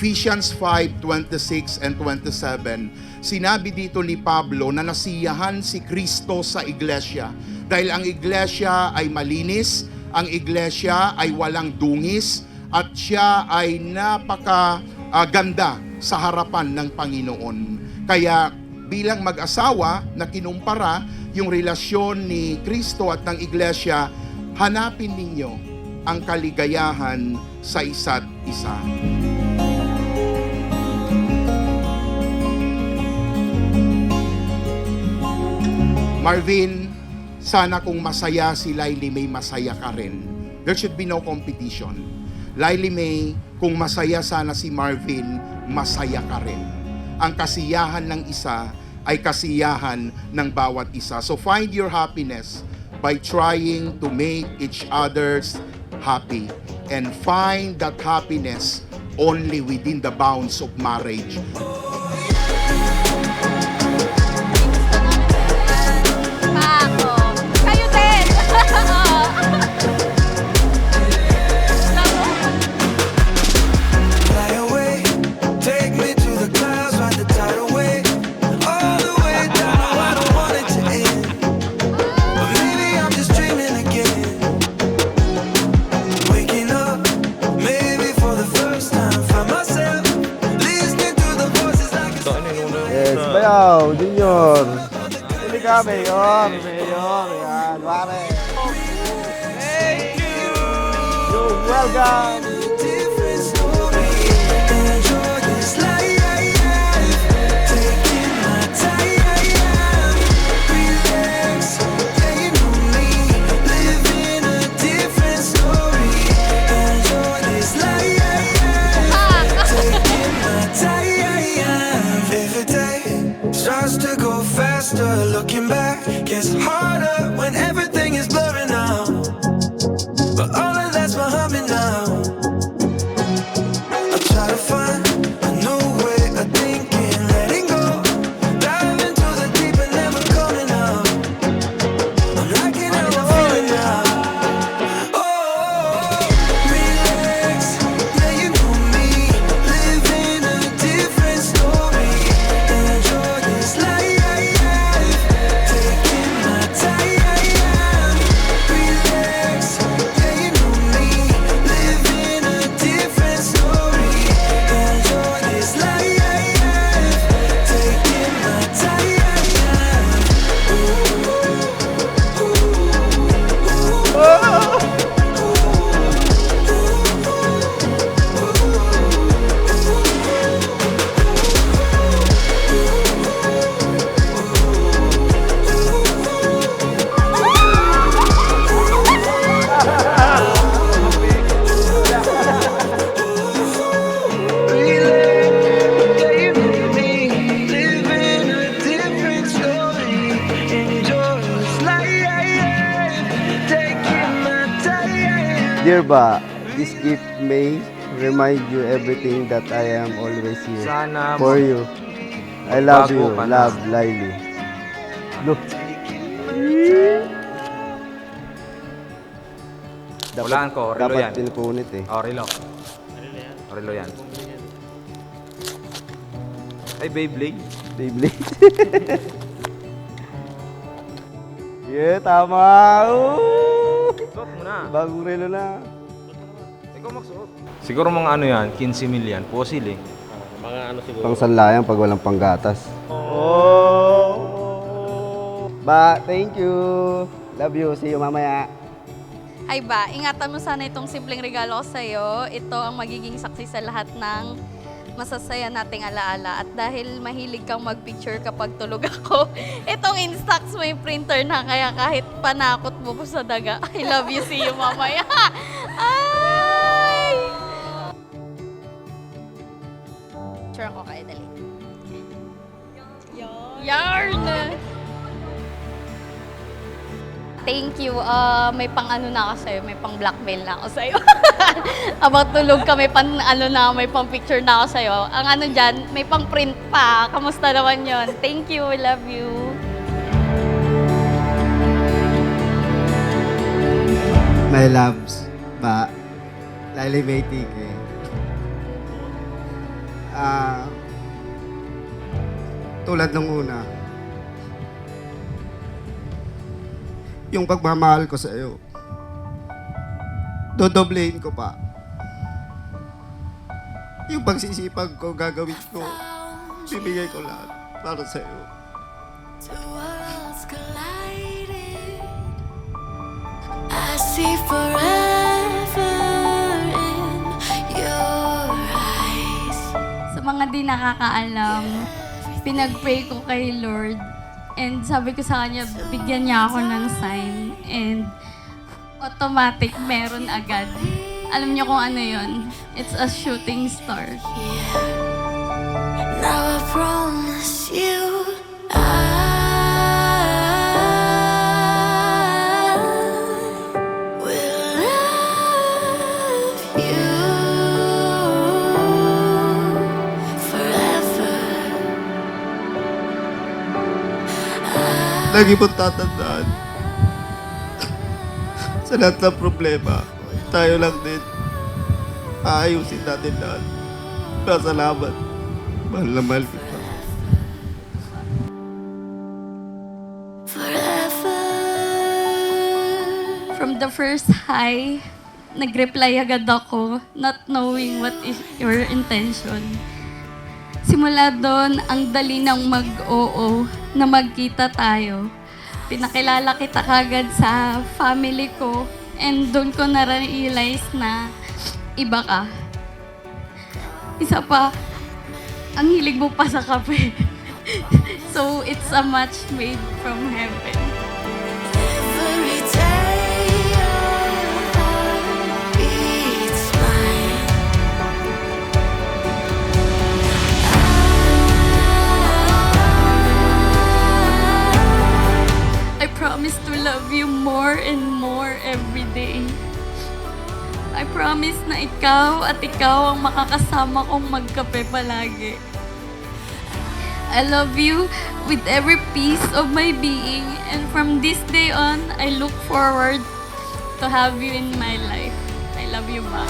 Ephesians 5:26 and 27, sinabi dito ni Pablo na nasiyahan si Kristo sa iglesia. Dahil ang iglesia ay malinis, ang iglesia ay walang dungis, at siya ay napakaganda sa harapan ng Panginoon. Kaya bilang mag-asawa na kinumpara yung relasyon ni Kristo at ng iglesia, hanapin ninyo ang kaligayahan sa isa't isa. Marvin, sana kung masaya si Laili May, masaya ka rin. There should be no competition. Laili May, kung masaya sana si Marvin, masaya ka rin. Ang kasiyahan ng isa ay kasiyahan ng bawat isa. So find your happiness by trying to make each other's happy. And find that happiness only within the bounds of marriage. Kayo din! Fly away, take me to the clouds, ride the tidal wave, all the way down. No, I don't want it to end, but maybe I'm just dreaming again. Waking up, maybe for the first time, find myself listening to the voices like a Yes, Bayaw, Junior. Hindi ka, Mayor. Mayor, yan, pare. Yo, welcome. different story. Enjoy this life, taking my time, relax, getting on me, living a different story. Enjoy this life, taking my time. Every day starts to go faster, looking back gets harder when everything is blurring out. But all of that's behind me now. I try to find a new way of thinking, letting go, dive into the deep and never coming out. I'm liking how I'm feeling now. Oh, relax, now you know me, living a different story. Enjoy this life, taking my time. Relax, yeah you know me, living a different story. Enjoy this life, taking my time. Dear Ba, this gift may remind you everything that I am always here Sana for you. I love Bago you. ka na. Love, Laili. Look. Walaan ko, relo dapat yan. pinupunit eh. Oh, relo. Relo yan. Ay, Beyblade. Beyblade. Yeah, tama. Suot mo na. Bagong relo na. Ikaw magsuot. Siguro mga ano yan, 15 million. Pusil eh. Pang sanlayan pag walang panggatas. Oh. Ba, thank you. Love you. See you mamaya. Ay ba, ingatan mo sana itong simpleng regalo ko sa'yo. Ito ang magiging saksi sa lahat ng masasaya nating alaala. At dahil mahilig kang mag-picture kapag tulog ako, itong Instax may printer na, kaya kahit panakot mo ko sa daga, I love you, see you mamaya. Ay! Picture ako kayo, dali. Yarn! Thank you. May pang ano na ako sa'yo, may pang blackmail na ako sa'yo. Abang tulog ka, may pang ano na, may pang picture na ako sa'yo. Ang ano dyan, may pang print pa. Kamusta naman yon? Thank you, I love you. My loves, Ba, Laili May Tige. tulad ng una. Yung pagmamahal ko sa iyo, dodoblehin ko pa. Yung pagsisipag ko, gagawin ko, bibigay ko lahat para sa iyo. Two worlds collided. I see forever in your eyes. Sa mga di nakakaalam, pinag-pray ko kay Lord. And sabi ko sa kanya, bigyan niya ako ng sign. And automatic, meron agad. Alam niyo kung ano yon? It's a shooting star. Now I promise you I will love you forever. Lagi mo tatandaan. Sa lahat ng problema, tayo lang din. Aayusin natin lahat. Salamat. Mahal na mahal kita. Forever. From the first hi, nag-reply agad ako, not knowing what is your intention. Simula doon, ang dali ng mag-oo na magkita tayo. Pinakilala kita kagad sa family ko and doon ko na-realize na iba ka. Isa pa, ang hilig mo pa sa kape. So, it's a match made from heaven. Every day your heart beats mine. I promise to love you more and more every day. I promise na ikaw at ikaw ang makakasama kong magkape palagi. I love you with every piece of my being, and from this day on, I look forward to have you in my life. I love you, Ma.